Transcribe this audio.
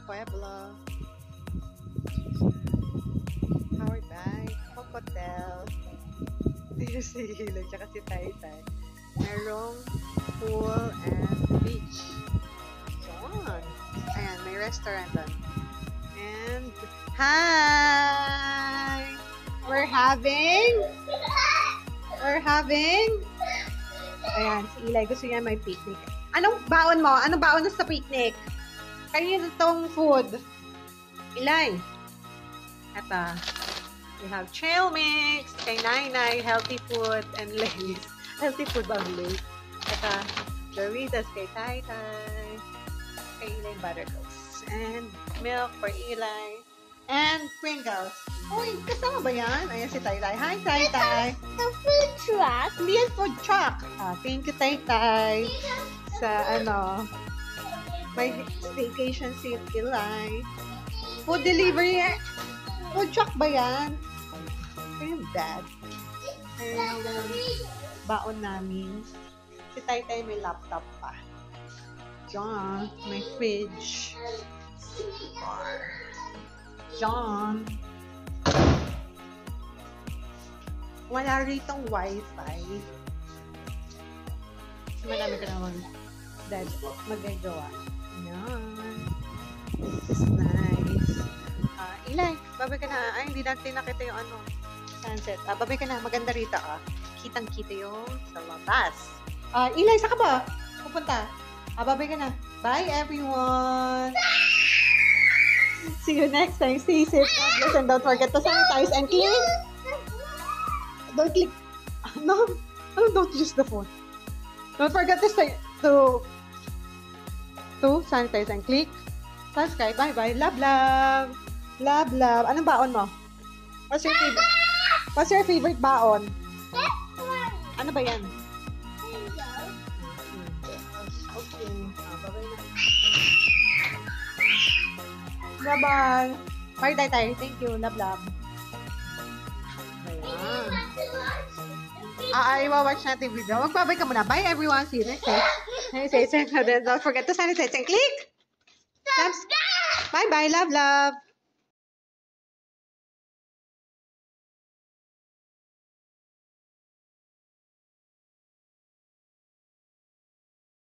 Pueblo. Powered by Hotel. Dito si Hilo, tsaka si Taytay. Merong pool and beach. Yun. Ayan, may restaurant doon. And, hi! We're having, ayan, si Eli, gusto niya may picnic. Anong baon mo? Anong baon mo sa picnic? Kanina tong food. Eli. Ito. We have trail mix, kay Nainay, healthy food, and Lay's. Healthy food bang Lay's? Ito, Doritos kay Taytay. Kay Eli, Buttercups. And milk for Eli. And Pringles. Uy, kasama ba yan? Ayan si Taytay. Hi, Taytay. The food truck. Hindi yan food truck. Thank you, Taytay. Sa may staycation si Eli. Food delivery. Food truck ba yan? Ayun, dad. And baon namin. Si Taytay may laptop pa. Diyan, may fridge. Diyan. Wala ritong wifi. Marami ka naman dad magagawa. Yan. This is nice. Eli, babay ka na. Ay, hindi natin nakita yung sunset. Babay ka na. Maganda rito, Kitang-kita yung sa labas. Eli, saan ka ba? Pupunta. Babay ka na. Bye, everyone! See you next time. Stay safe, God bless, and don't forget to sanitize and clean. Don't click. No, don't use the phone. Don't forget to sanitize and click subscribe. Bye-bye. Love, love. Love, love. Anong baon mo? What's your favorite baon? Ano ba yan? Okay. Bye-bye na. Bye-bye. Bye, Taytay. Thank you. Love, love. Ayan. Iwa-watch natin video. Magbabay ka muna. Bye, everyone. See you next time. Don't forget to sanitize and click. Bye-bye. Love, love.